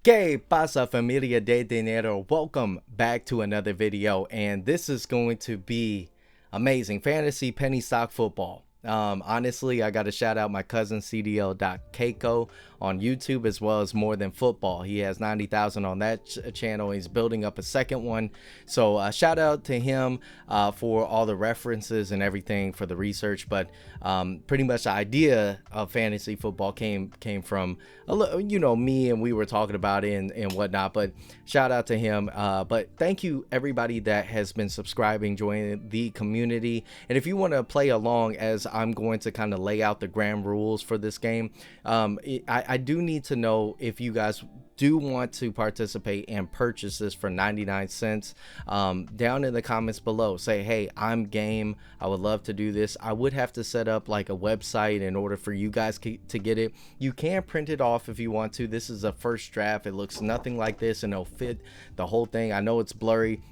¿Qué pasa, familia de dinero? Welcome back to another video, and this is going to be amazing fantasy penny stock football. Honestly, I got to shout out my cousin CDL.Keiko on YouTube, as well as More Than Football. He has 90,000 on that channel. He's building up a second one. So shout out to him for all the references and everything for the research. But pretty much the idea of fantasy football came from me, and we were talking about it and whatnot. But shout out to him. But thank you everybody that has been subscribing, joining the community. And if you want to play along as I'm going to kind of lay out the grand rules for this game, I do need to know if you guys do want to participate and purchase this for 99 cents. Down in the comments below, say, hey, I'm game, I would love to do this. I would have to set up like a website in order for you guys to get it. You can print it off if you want to. This is a first draft. It looks nothing like this, and it'll fit the whole thing. I know it's blurry,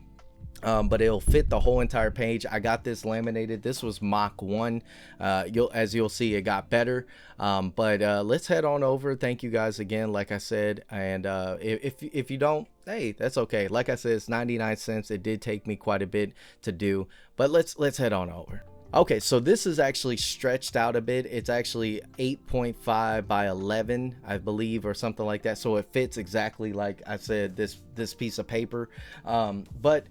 but it'll fit the whole entire page. I got this laminated. This was Mach 1. As you'll see, it got better. But let's head on over. Thank you guys again, like I said. And if you don't, hey, that's okay. Like I said, it's 99 cents. It did take me quite a bit to do, but let's head on over. Okay, so this is actually stretched out a bit. It's actually 8.5 by 11, I believe, or something like that. So it fits exactly like I said, this piece of paper. But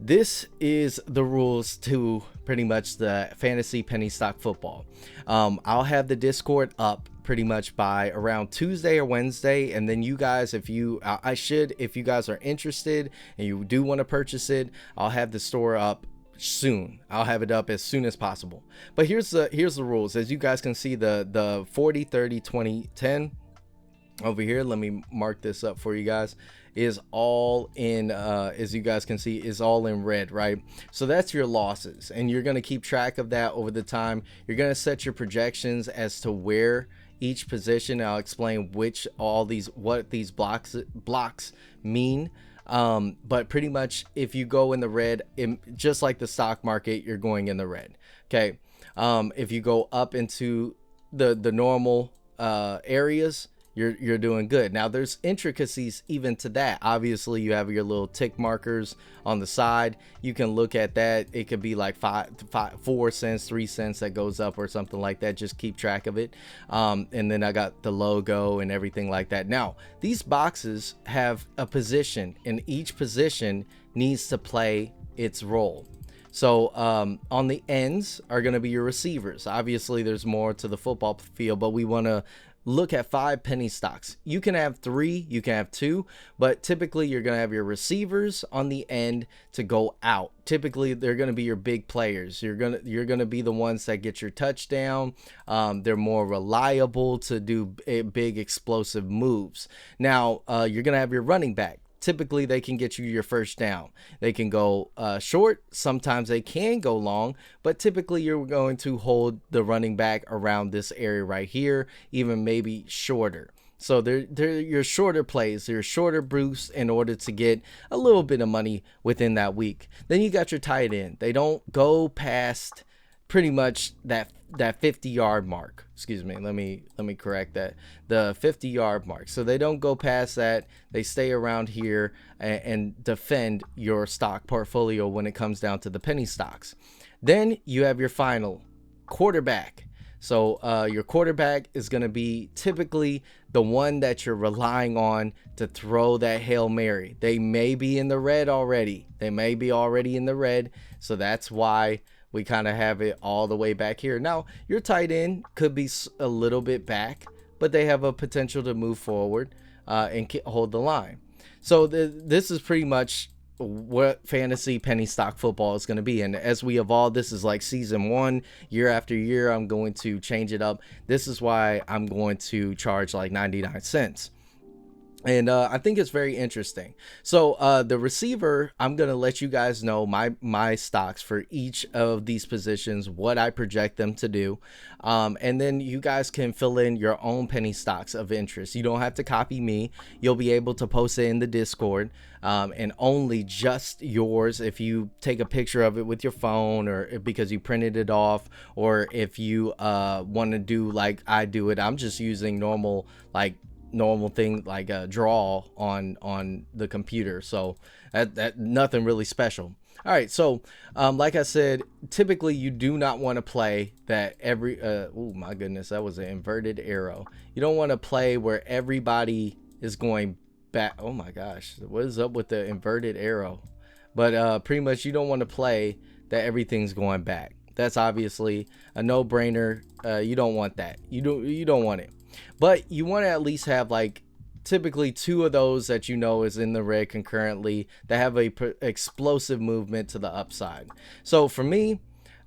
this is the rules to pretty much the fantasy penny stock football. I'll have the Discord up pretty much by around Tuesday or Wednesday, and then you guys, if you guys are interested and you do want to purchase it, I'll have the store up soon. I'll have it up as soon as possible. But here's the rules. As you guys can see, the 40 30 20 10 over here, let me mark this up for you guys, is all in as you guys can see, is all in red, right? So that's your losses, and you're going to keep track of that over the time. You're going to set your projections as to where each position, I'll explain what these blocks mean. But pretty much if you go in the red, just like the stock market, you're going in the red. Okay. If you go up into the normal areas, you're doing good. Now there's intricacies even to that. Obviously you have your little tick markers on the side. You can look at that. It could be like 4 cents, 3 cents that goes up or something like that. Just keep track of it. And then I got the logo and everything like that. Now these boxes have a position, and each position needs to play its role. So on the ends are going to be your receivers. Obviously there's more to the football field, but we want to look at 5 penny stocks. You can have 3, you can have 2, but typically you're going to have your receivers on the end to go out. Typically they're going to be your big players. You're going to be the ones that get your touchdown. They're more reliable to do big explosive moves. Now you're going to have your running back. Typically they can get you your first down. They can go short. Sometimes they can go long, but typically you're going to hold the running back around this area right here, even maybe shorter. So they're your shorter plays, your shorter boosts in order to get a little bit of money within that week. Then you got your tight end. They don't go past pretty much that 50-yard mark. Excuse me, let me correct that. The 50-yard mark. So they don't go past that. They stay around here and defend your stock portfolio when it comes down to the penny stocks. Then you have your final quarterback. So your quarterback is going to be typically the one that you're relying on to throw that Hail Mary. They may be in the red already. They may be already in the red. So that's why we kind of have it all the way back here. Now, your tight end could be a little bit back, but they have a potential to move forward and hold the line. So this is pretty much what fantasy penny stock football is going to be. And as we evolve, this is like season 1. Year after year, I'm going to change it up. This is why I'm going to charge like 99 cents. And I think it's very interesting. So the receiver, I'm going to let you guys know my stocks for each of these positions, what I project them to do. And then you guys can fill in your own penny stocks of interest. You don't have to copy me. You'll be able to post it in the Discord, and only just yours if you take a picture of it with your phone, or because you printed it off, or if you want to do like I do it. I'm just using normal like normal thing like a draw on the computer. So that nothing really special. All right, so like I said, typically you do not want to play that every oh my goodness, that was an inverted arrow. You don't want to play where everybody is going back. Oh my gosh, what is up with the inverted arrow? But pretty much you don't want to play that everything's going back. That's obviously a no-brainer. You don't want that. You don't want it. But you want to at least have like typically 2 of those that you know is in the red concurrently that have a explosive movement to the upside. So for me,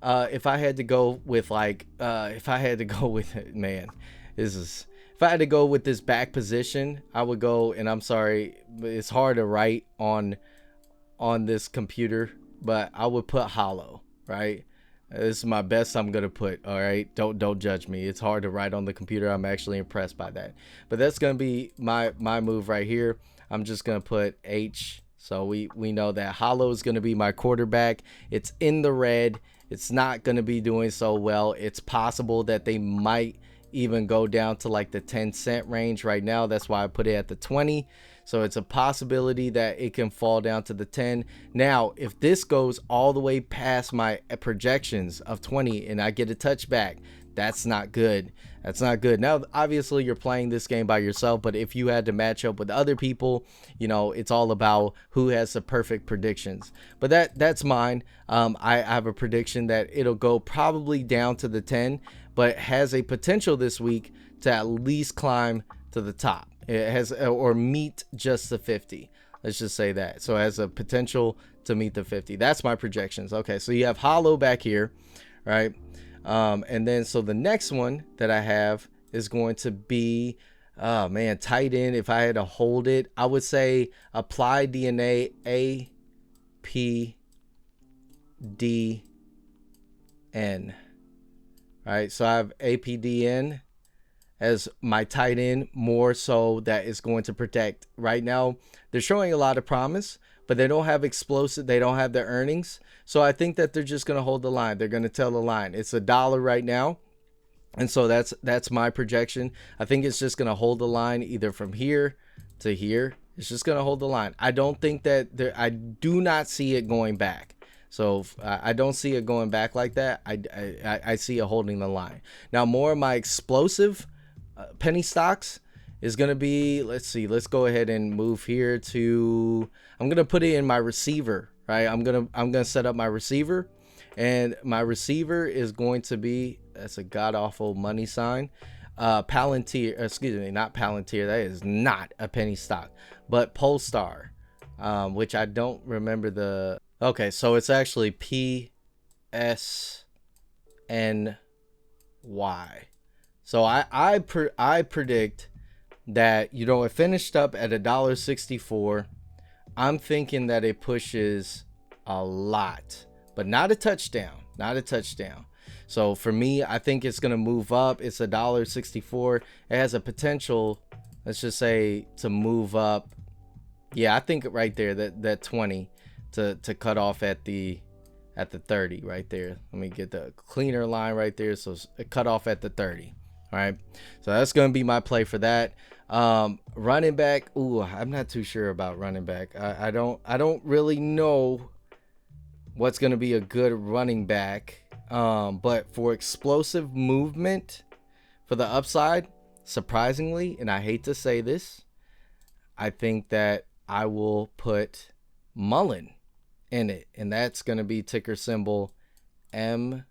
if I had to go with like if I had to go with it, man, if I had to go with this back position, I would go, and I'm sorry, it's hard to write on this computer, but I would put Holo, right? This is my best I'm gonna put. All right, don't judge me. It's hard to write on the computer. I'm actually impressed by that, but that's gonna be my move right here. I'm just gonna put H, so we know that Holo is gonna be my quarterback. It's in the red. It's not gonna be doing so well. It's possible that they might even go down to like the 10-cent range right now. That's why I put it at the 20. So it's a possibility that it can fall down to the 10. Now, if this goes all the way past my projections of 20 and I get a touchback, that's not good. That's not good. Now, obviously, you're playing this game by yourself, but if you had to match up with other people, you know, it's all about who has the perfect predictions. But that's mine. I have a prediction that it'll go probably down to the 10, but has a potential this week to at least climb to the top. It has, or meet just the 50. Let's just say that. So it has a potential to meet the 50. That's my projections. Okay, so you have Holo back here, right? And then so the next one that I have is going to be, oh man, tight end. If I had to hold it, I would say apply DNA APDN. All right, so I have APDN as my tight end, more so that is going to protect. Right now, they're showing a lot of promise, but they don't have explosive. They don't have their earnings. So I think that they're just going to hold the line. They're going to tell the line. It's $1 right now. And so that's my projection. I think it's just going to hold the line either from here to here. It's just going to hold the line. I don't think that I do not see it going back. So I don't see it going back like that. I see it holding the line. Now, more of my explosive penny stocks is going to be, let's see, let's go ahead and move here to, I'm going to put it in my receiver, right? I'm going to set up my receiver, and my receiver is going to be, that's a god awful money sign, Palantir, excuse me, not Palantir. That is not a penny stock, but Polestar, which I don't remember the, okay. So it's actually PSNY. So I predict that, you know, it finished up at $1.64. I'm thinking that it pushes a lot, but not a touchdown, not a touchdown. So for me, I think it's going to move up. It's $1.64. It has a potential, let's just say, to move up. Yeah, I think right there, that 20 to cut off at the 30 right there. Let me get the cleaner line right there. So it cut off at the 30. All right, so that's going to be my play for that. Running back, ooh, I'm not too sure about running back. I don't really know what's going to be a good running back. But for explosive movement for the upside, surprisingly, and I hate to say this, I think that I will put Mullen in it, and that's going to be ticker symbol MULN.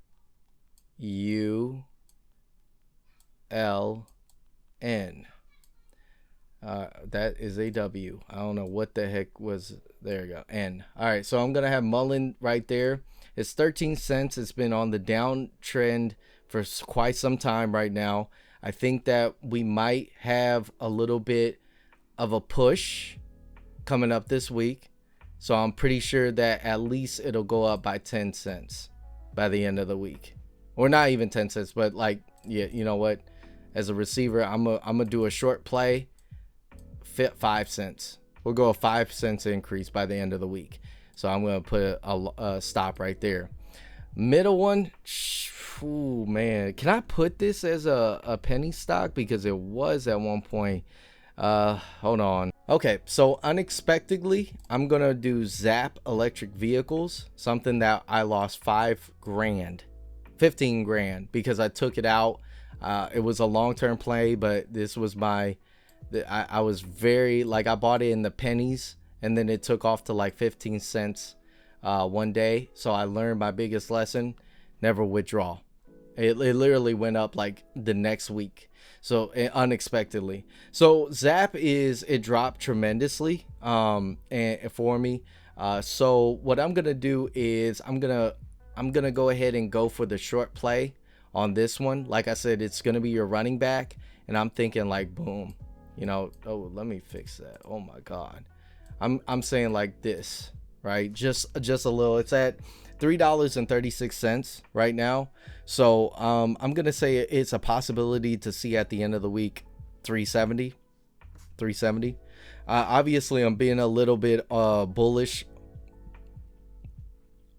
That is a W. I don't know what the heck was. There you go. N. All right, so I'm gonna have Mullen right there. It's 13 cents. It's been on the downtrend for quite some time right now. I think that we might have a little bit of a push coming up this week. So I'm pretty sure that at least it'll go up by 10 cents by the end of the week. Or not even 10 cents, but like, yeah, you know what? As a receiver, I'm gonna do a short play, fit 5 cents. We'll go a 5 cents increase by the end of the week. So I'm gonna put a stop right there. Middle one, ooh, man, can I put this as a penny stock? Because it was at one point. Hold on. Okay, so unexpectedly, I'm gonna do Zap electric vehicles, something that I lost 5 grand, 15 grand because I took it out. It was a long-term play, but this was I was very, like, I bought it in the pennies and then it took off to like 15 cents one day. So I learned my biggest lesson: never withdraw. It literally went up like the next week. So unexpectedly. So Zap it dropped tremendously and for me. So what I'm gonna do is I'm gonna go ahead and go for the short play on this one. Like I said, it's gonna be your running back, and I'm thinking like boom, oh, let me fix that. Oh my god. I'm saying like this, right? Just a little. It's at $3.36 right now. So I'm gonna say it's a possibility to see at the end of the week 370. Obviously I'm being a little bit bullish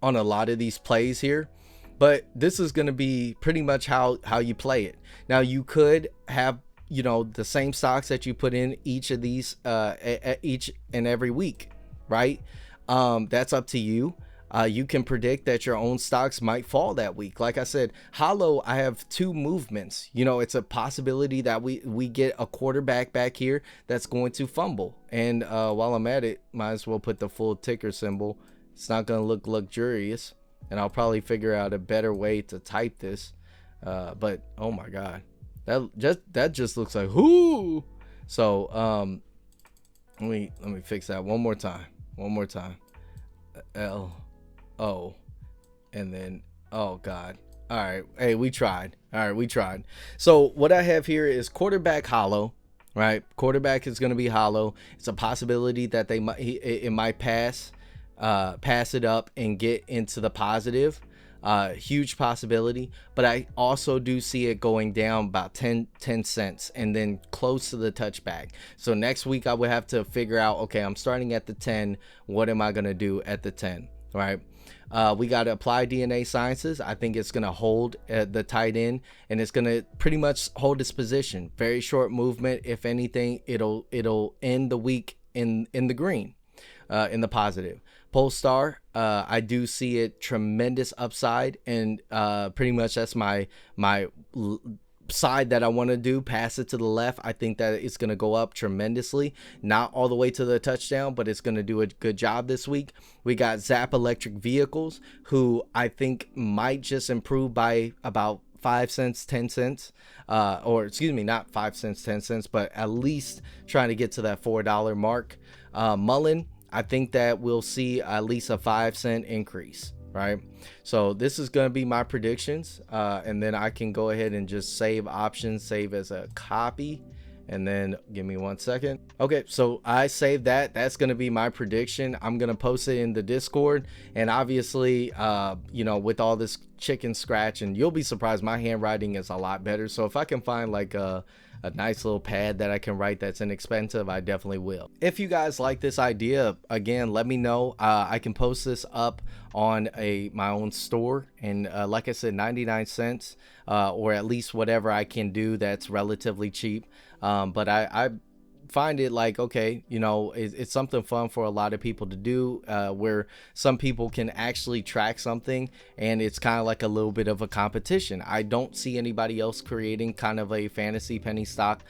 on a lot of these plays here, but this is going to be pretty much how you play it. Now you could have the same stocks that you put in each of these each and every week, right? That's up to you. You can predict that your own stocks might fall that week. Like I said, Holo, I have 2 movements. It's a possibility that we get a quarterback back here that's going to fumble. And while I'm at it, might as well put the full ticker symbol. It's not going to look luxurious, and I'll probably figure out a better way to type this. But oh my god, that just looks like whoo. So let me fix that one more time. L-O, and then oh god. All right, hey, we tried. So what I have here is quarterback Holo, right? Quarterback is going to be Holo. It's a possibility that it might pass it up and get into the positive. Huge possibility, but I also do see it going down about 10 cents and then close to the touchback. So next week I would have to figure out, okay, I'm starting at the 10. What am I going to do at the 10? Right? We got to apply DNA sciences. I think it's going to hold the tight end, and it's going to pretty much hold its position. Very short movement. If anything, it'll end the week in the green, in the positive. Polestar, I do see it tremendous upside, and pretty much that's my side that I want to do. Pass it to the left. I think that it's going to go up tremendously, not all the way to the touchdown, but it's going to do a good job this week. We got Zap electric vehicles, who I think might just improve by about 5 cents, 10 cents, or excuse me, not 5 cents, 10 cents, but at least trying to get to that $4 mark. Mullen, I think that we'll see at least a 5 cent increase, right? So this is going to be my predictions, and then I can go ahead and just save options, save as a copy, and then give me 1 second. Okay, so I saved that. That's going to be my prediction. I'm going to post it in the Discord, and obviously with all this chicken scratch, and you'll be surprised, my handwriting is a lot better. So if I can find like a nice little pad that I can write that's inexpensive, I definitely will. If you guys like this idea, again, let me know. I can post this up on my own store, and like I said, 99 cents, or at least whatever I can do that's relatively cheap. But I find it like, okay, it's something fun for a lot of people to do, where some people can actually track something, and it's kind of like a little bit of a competition. I don't see anybody else creating kind of a fantasy penny stock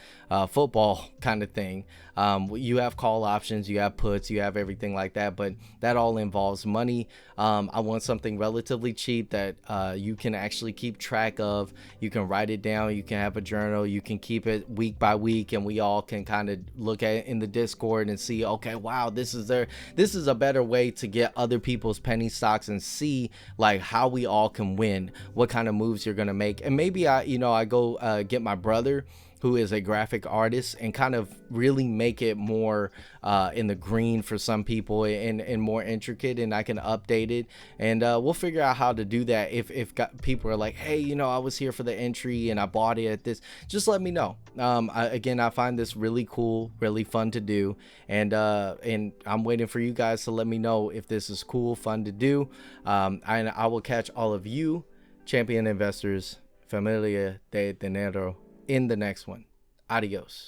football kind of thing. You have call options, you have puts, you have everything like that, but that all involves money. I want something relatively cheap that you can actually keep track of. You can write it down, you can have a journal, you can keep it week by week, and we all can kind of look at it in the Discord and see, okay, wow, this is a better way to get other people's penny stocks and see like how we all can win, what kind of moves you're gonna make. And maybe I go get my brother, who is a graphic artist, and kind of really make it more in the green for some people, and more intricate, and I can update it, and we'll figure out how to do that. If people are like, hey, I was here for the entry and I bought it at this, just let me know. I find this really cool, really fun to do, and I'm waiting for you guys to let me know if this is cool, fun to do. And I will catch all of you champion investors, familia de dinero, in the next one. Adios.